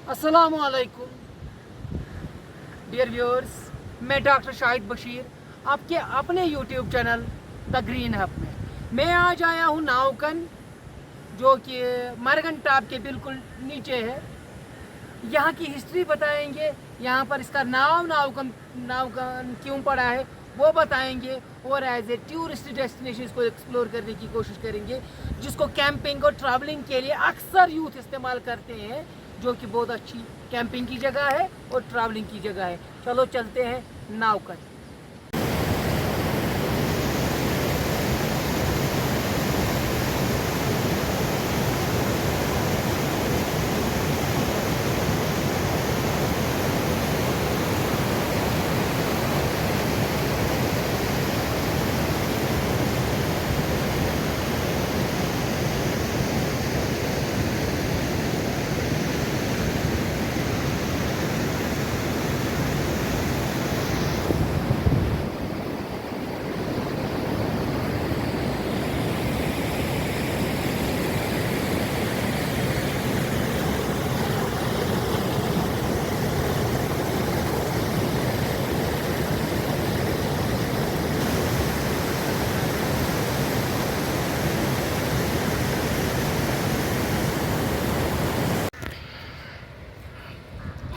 अस्सलाम वालेकुम dear viewers, मैं डॉक्टर शाहिद बशीर आपके अपने YouTube channel the green hub में मैं आज आया हूँ नावकन, जो कि मरगन टॉप के बिल्कुल नीचे है। यहाँ की हिस्ट्री बताएंगे, यहाँ पर इसका नावकन क्यों पड़ा है वो बताएंगे, और एज ए टूरिस्ट डेस्टिनेशन इसको एक्सप्लोर करने की कोशिश करेंगे, जिसको कैंपिंग और ट्रैवलिंग के लिए अक्सर यूथ इस्तेमाल करते हैं, जो कि बहुत अच्छी कैंपिंग की जगह है और ट्रैवलिंग की जगह है। चलो चलते हैं नावकन।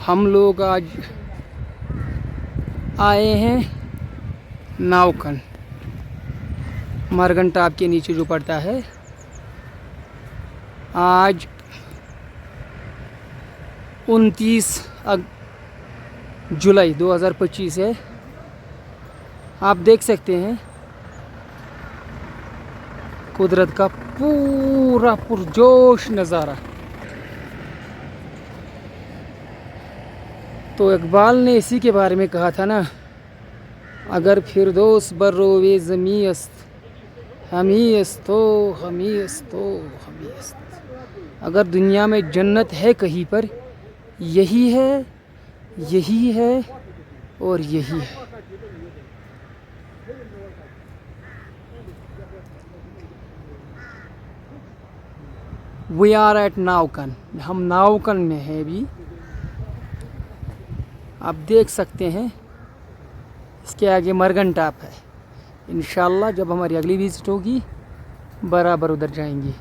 हम लोग आज आए हैं नावकन, मरगन टॉप के नीचे जो पड़ता है। आज 29 जुलाई 2025 है। आप देख सकते हैं कुदरत का पूरा पुरजोश नज़ारा। तो इकबाल ने इसी के बारे में कहा था ना, अगर फिरदौस बर्रोवे ज़मी अस्त हमी अस्तो हमी अस्तो हमी अस्त। अगर दुनिया में जन्नत है कहीं पर, यही है और यही है। वी आर एट नावकन, हम नावकन में हैं अभी। आप देख सकते हैं इसके आगे मरगन टॉप है। इंशाल्लाह जब हमारी अगली विजिट होगी बराबर उधर जाएंगे।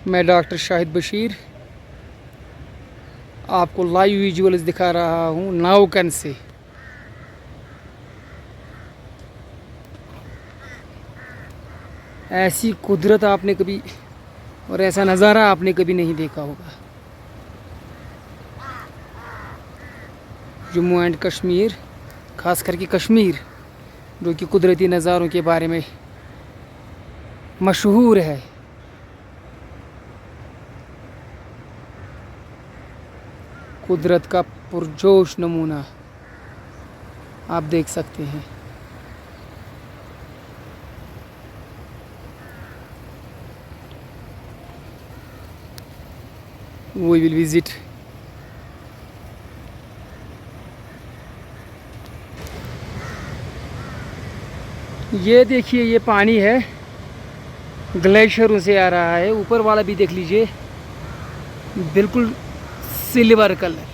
मैं डॉक्टर शाहिद बशीर आपको लाइव विजुअल्स दिखा रहा हूँ नावकन से। ऐसी कुदरत आपने कभी और ऐसा नज़ारा आपने कभी नहीं देखा होगा। जम्मू एंड कश्मीर, ख़ास करके कश्मीर, जो कि कुदरती नज़ारों के बारे में मशहूर है। कुदरत का पुरजोश नमूना आप देख सकते हैं। We will visit. ये देखिए, ये पानी है, ग्लेशियरों से आ रहा है। ऊपर वाला भी देख लीजिए, बिल्कुल silver colour.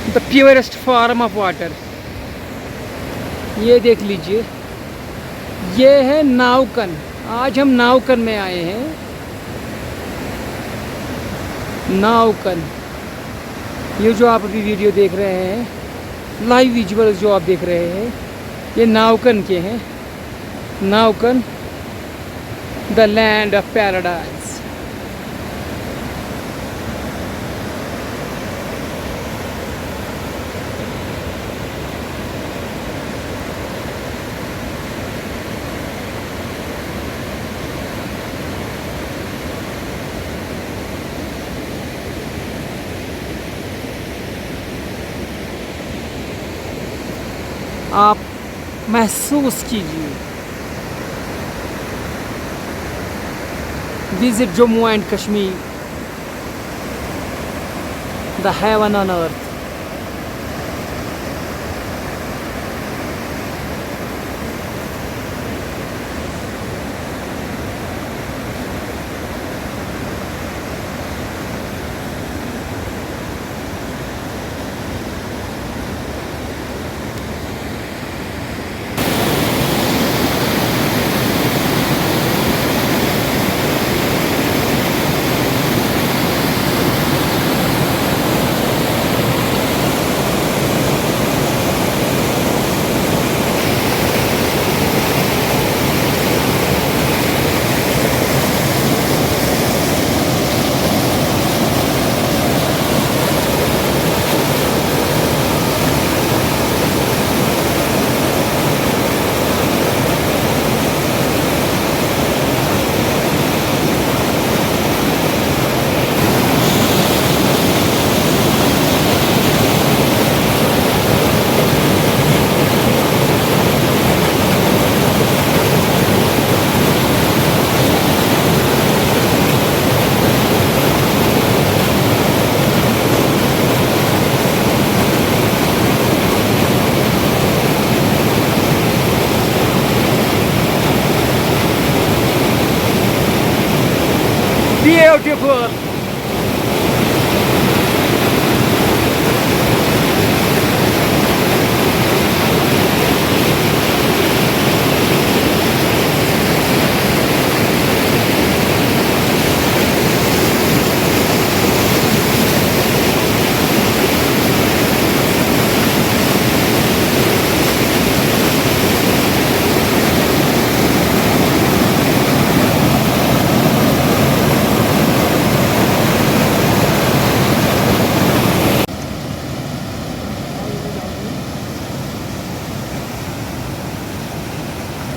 The purest form of water. ये देख लीजिए, ये है नावकन। आज हम नावकन में आए हैं। नावकन, ये जो आप अभी वीडियो देख रहे हैं, लाइव विजुअल्स जो आप देख रहे हैं, ये नावकन के हैं। नावकन, द लैंड ऑफ पैराडाइज। आप महसूस कीजिए। Visit Jammu and Kashmir, the heaven on earth. Beautiful.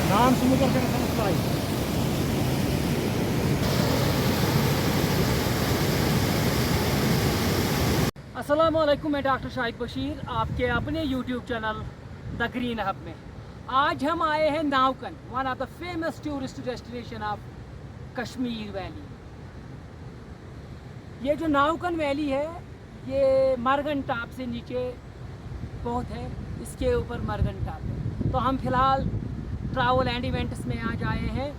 नाम समुद्र का समझता है। अस्सलाम वालेकुम, मैं डॉक्टर शाहिद बशीर आपके अपने YouTube channel the green hub में। आज हम आए हैं Naukan, one of the famous tourist destination of Kashmir valley. ये जो नावकन वैली है ये मरगन टॉप से नीचे बहुत है, इसके ऊपर मरगन टॉप है। तो हम फिलहाल ट्रैवल एंड इवेंट्स में आज आए हैं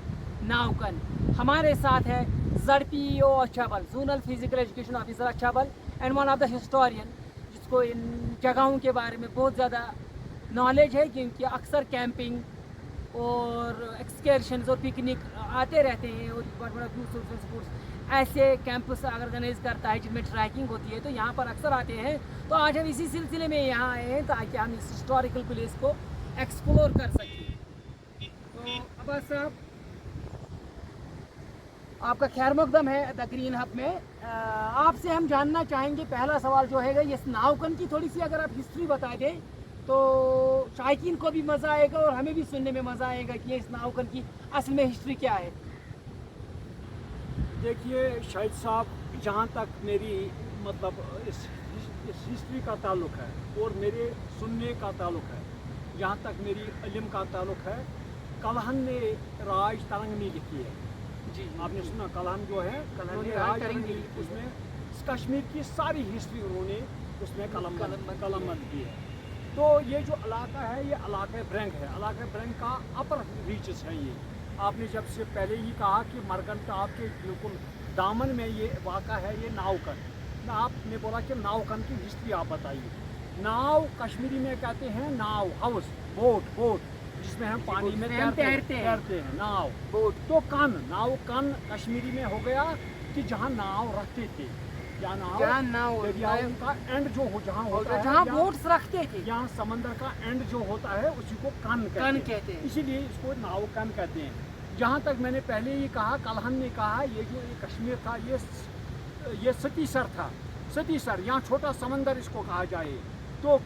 नावकन। हमारे साथ है ZPO Achabal, zonal physical education officer Achabal, and one of the historian, जिसको इन जगहों के बारे में बहुत ज़्यादा नॉलेज है, क्योंकि अक्सर कैंपिंग और एक्सकर्शंस और पिकनिक आते रहते हैं और बड़ा दूसरे स्पोर्ट्स ऐसे कैंपस ऑर्गेनाइज करता है जिनमें ट्रैकिंग होती है, तो यहाँ पर अक्सर आते हैं। तो आज हम इसी सिलसिले में यहाँ आए हैं ताकि हम इस हिस्टोरिकल प्लेस को एक्सप्लोर कर सकें। तो अब्बास साहब, आपका खैर मकदम है द ग्रीन हब में। आपसे हम जानना चाहेंगे, पहला सवाल जो है ये नावकन की थोड़ी सी अगर आप हिस्ट्री बता दें तो शायकीन को भी मज़ा आएगा और हमें भी सुनने में मज़ा आएगा कि इस नावकन की असल में हिस्ट्री क्या है। देखिए शाहिद साहब, जहाँ तक मेरी मतलब इस हिस्ट्री का ताल्लुक़ है और मेरे सुनने का ताल्लुक़ है, जहाँ तक मेरी इल्म का ताल्लुक़ है, कलहन ने राज तरंगनी लिखी है। जी, आपने सुना कलहन जो है, उन्होंने राज तरंगनी, उसमें कश्मीर की सारी हिस्ट्री उन्होंने उसमें कलमबंद की है। तो ये जो इलाका है ये इलाका ब्रंग है, इलाका ब्रंग का अपर रीचेस है। ये आपने जब से पहले ही कहा कि मरगन टॉप के बिल्कुल दामन में ये वाक़ा है, ये नावकन। आपने बोला कि नावकन की हिस्ट्री आप बताइए। नाव कश्मीरी में कहते हैं नाव, हाउस, बोट जिसमें हम पानी में तैरते हैं, नाव बोट। तो कन, नाव कन कश्मीरी में हो गया कि जहाँ नाव रखते थे, जहाँ नाव दरियाओं का एंड जो हो जहाँ होता है, जहाँ बोट्स रखते थे, यहाँ समंदर का एंड जो होता है उसी को कन कहते हैं, इसीलिए इसको नाव कन कहते हैं। जहाँ तक मैंने पहले ही कहा, कलहन ने कहा, ये जो ये कश्मीर था ये सतीसर था, सतीसर, यहाँ छोटा समंदर इसको कहा जाए। तो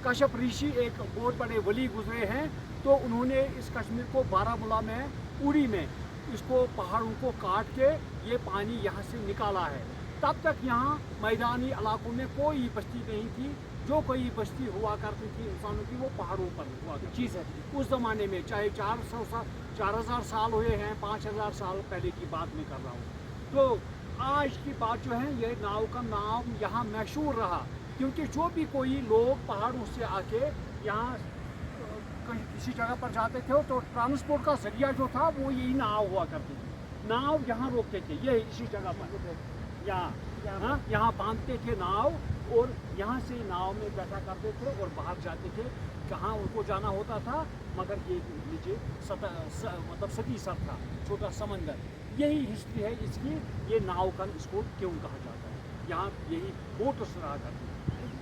कश्यप ऋषि एक बहुत बड़े वली गुजरे हैं, तो उन्होंने इस कश्मीर को बारामूला में, उड़ी में इसको पहाड़ों को काट के ये पानी यहाँ से निकाला है। तब तक यहाँ मैदानी इलाकों में कोई बस्ती नहीं थी। जो कोई बस्ती हुआ करती थी इंसानों की वो पहाड़ों पर हुआ करती जी सर। उस ज़माने में, चाहे 4,000 साल हुए हैं, 5,000 साल पहले की बात मैं कर रहा हूँ। तो आज की बात जो है, ये नाव का नाम यहाँ मशहूर रहा, क्योंकि जो भी कोई लोग पहाड़ों से आके यहाँ किसी जगह पर जाते थे तो ट्रांसपोर्ट का जरिया जो था वो यही नाव हुआ करती थी। नाव यहाँ रोकते थे, ये इसी जगह पर यहाँ बांधते थे नाव, और यहाँ से नाव में बैठा करते थे और बाहर जाते थे जहाँ उनको जाना होता था। मगर ये नीचे मतलब सती सर था, छोटा समंदर। यही हिस्ट्री है इसकी। ये नावकन इसको क्यों कहा जाता है, यहाँ यही बोट रहा करती है।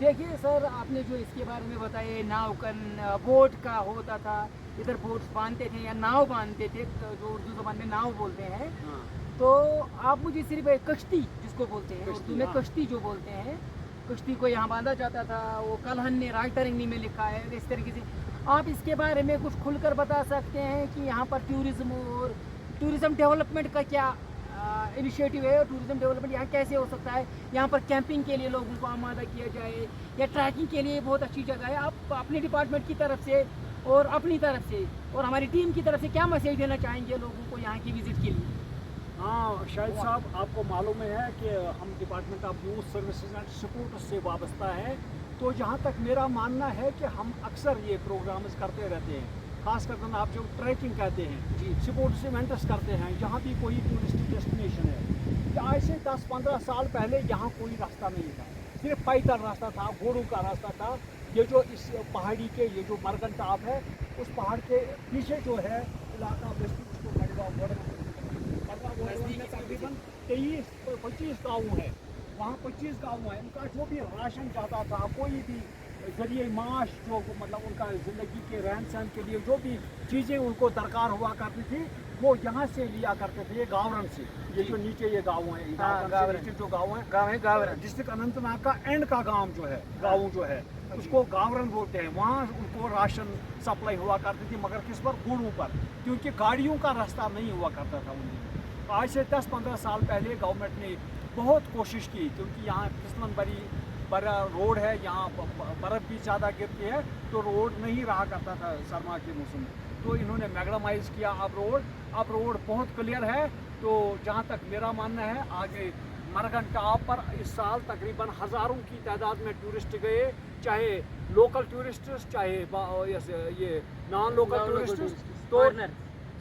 देखिए सर, आपने जो इसके बारे में बताया, नावकन बोट का होता था, इधर बोट बांधते थे या नाव बांधते थे, जो उर्दू ज़बान में नाव बोलते हैं। हाँ। तो आप मुझे सिर्फ कश्ती जिसको बोलते हैं, उर्दू में हाँ। कश्ती जो बोलते हैं, कश्ती को यहाँ बांधा जाता था। वो कलहन ने राजतरंगी में लिखा है। इस तरीके से आप इसके बारे में कुछ खुलकर बता सकते हैं कि यहाँ पर टूरिज़्म डेवलपमेंट का क्या इनिशिएटिव है, और टूरिज़्म डेवलपमेंट यहाँ कैसे हो सकता है? यहाँ पर कैंपिंग के लिए लोगों को आमादा किया जाए, या ट्रैकिंग के लिए बहुत अच्छी जगह है। आप अपने डिपार्टमेंट की तरफ से और अपनी तरफ से और हमारी टीम की तरफ से क्या मैसेज देना चाहेंगे लोगों को यहाँ की विज़िट के लिए? हाँ शाहिद साहब, आपको मालूम है कि हम department of youth services and support से वाबस्ता है। तो जहाँ तक मेरा मानना है कि हम अक्सर ये प्रोग्राम्स करते रहते हैं, खास कर आप जो ट्रैकिंग कहते हैं जी, स्पोर्ट्स इवेंट्स करते हैं। जहाँ भी कोई टूरिस्ट डेस्टिनेशन है, आज से 10-15 साल पहले यहाँ कोई रास्ता नहीं था, सिर्फ पैदल रास्ता था, घोड़ों का रास्ता था। ये जो इस पहाड़ी के ये जो मरगन टॉप है, उस पहाड़ के पीछे जो है इलाका बस्ती, उसको तकरीबन 23-25 गाँव है। वहाँ 25 गाँव हैं। उनका जो भी राशन जाता था, कोई भी जरिए माश जो मतलब उनका ज़िंदगी के रहन सहन के लिए जो भी चीज़ें उनको दरकार हुआ करती थी, वो यहाँ से लिया करते थे, ये गावरन से। ये जो नीचे ये गाँव है, गावरन जो गाँव है गावरन डिस्ट्रिक्ट अनंतनाग का एंड का गाँव जो है, गाँव जो है उसको गावरन बोलते हैं। वहाँ उनको राशन सप्लाई हुआ करती थी, मगर किस पर? घोड़ों पर, क्योंकि गाड़ियों का रास्ता नहीं हुआ करता था उनमें। आज से 10-15 साल पहले गवर्नमेंट ने बहुत कोशिश की, क्योंकि यहाँ फिसलन बड़ा रोड है, यहाँ बर्फ़ भी ज़्यादा गिरती है, तो रोड नहीं रहा करता था सरमा के मौसम में। तो इन्होंने मैग्नामाइज़ किया अब रोड बहुत क्लियर है। तो जहाँ तक मेरा मानना है, आगे मरगन टॉप पर इस साल तकरीबन हज़ारों की तादाद में टूरिस्ट गए, चाहे लोकल टूरिस्ट, चाहे ये नॉन लोकल टूरिस्ट। तो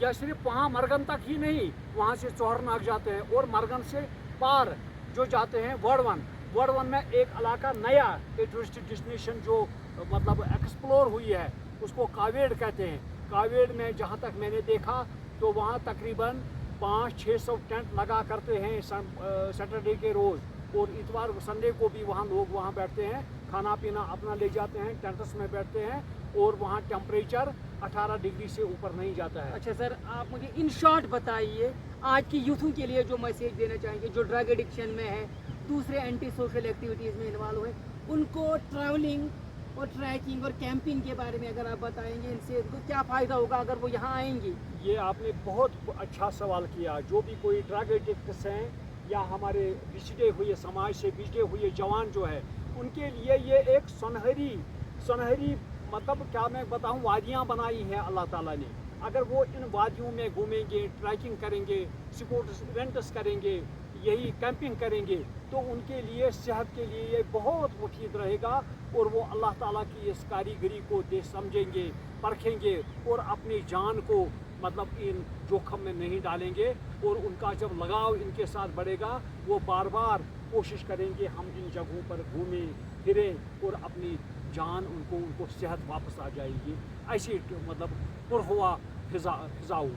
या सिर्फ वहाँ मरगन तक ही नहीं, वहाँ से चौहरनाग जाते हैं, और मरगन से पार जो जाते हैं वर्ड वन में एक इलाका नया टूरिस्ट डेस्टिनेशन जो मतलब एक्सप्लोर हुई है, उसको कावेड़ कहते हैं। कावेड़ में जहाँ तक मैंने देखा तो वहाँ तकरीबन 500-600 टेंट लगा करते हैं सैटरडे के रोज़, और इतवार संडे को भी वहाँ लोग वहाँ बैठते हैं, खाना पीना अपना ले जाते हैं, टेंट्स में बैठते हैं, और वहाँ टेम्परेचर 18 डिग्री से ऊपर नहीं जाता है। अच्छा सर, आप मुझे इन शॉर्ट बताइए, आज की यूथों के लिए जो मैसेज देना चाहेंगे, जो ड्रग एडिक्शन में है, दूसरे एंटी सोशल एक्टिविटीज़ में इन्वॉल्व है, उनको ट्रैवलिंग और ट्रैकिंग और कैंपिंग के बारे में अगर आप बताएंगे, इनसे उनको क्या फ़ायदा होगा अगर वो यहाँ आएंगे? ये आपने बहुत अच्छा सवाल किया। जो भी कोई ड्रग एडिक्ट्स हैं या हमारे पिछड़े हुए समाज से पिछड़े हुए जवान जो है, उनके लिए ये एक सुनहरी मतलब क्या मैं बताऊं, वादियाँ बनाई हैं अल्लाह ताला ने। अगर वो इन वादियों में घूमेंगे, ट्रैकिंग करेंगे, स्पोर्ट्स इवेंट्स करेंगे, यही कैंपिंग करेंगे, तो उनके लिए सेहत के लिए ये बहुत मुफीद रहेगा, और वो अल्लाह ताला की इस कारीगरी को समझेंगे, परखेंगे, और अपनी जान को मतलब इन जोखम में नहीं डालेंगे, और उनका जब लगाव इनके साथ बढ़ेगा, वो बार बार कोशिश करेंगे हम इन जगहों पर घूमें फिरें, और अपनी जान उनको सेहत वापस आ जाएगी। ऐसी मतलब पुरहुआ फिजाऊ।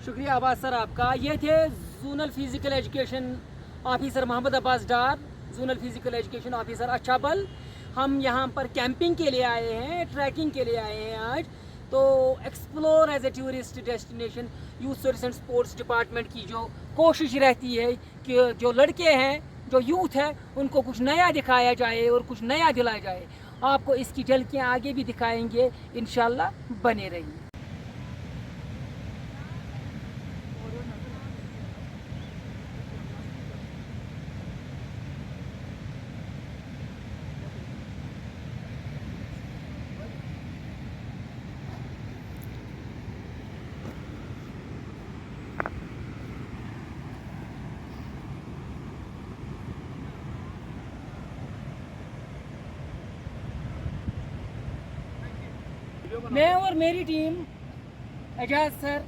शुक्रिया अब्बास सर आपका। ये थे zonal physical education officer Mohammad Abbas Dar, zonal physical education officer Achabal. हम यहाँ पर कैंपिंग के लिए आए हैं, ट्रैकिंग के लिए आए हैं आज। तो explore as a tourist destination youth service and sports department की जो कोशिश रहती है कि जो लड़के हैं, जो यूथ है, उनको कुछ नया दिखाया जाए और कुछ नया दिलाया जाए। आपको इसकी झलकियाँ आगे भी दिखाएंगे, इंशाल्लाह बने रहिए। میں اور میری ٹیم اعجاز سر,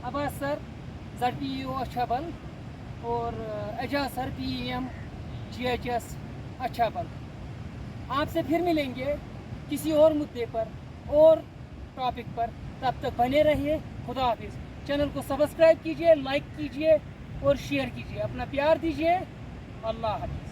عباس سر, ZPEO اچھابل اور اعجاز سر PEM GHS اچھابل, آپ سے پھر ملیں گے کسی اور مدعے پر اور ٹاپک پر. تب تک بنے رہیے. خدا حافظ. چینل کو سبسکرائب کیجئے, لائک کیجئے اور شیئر کیجئے. اپنا پیار دیجئے. اللہ حافظ.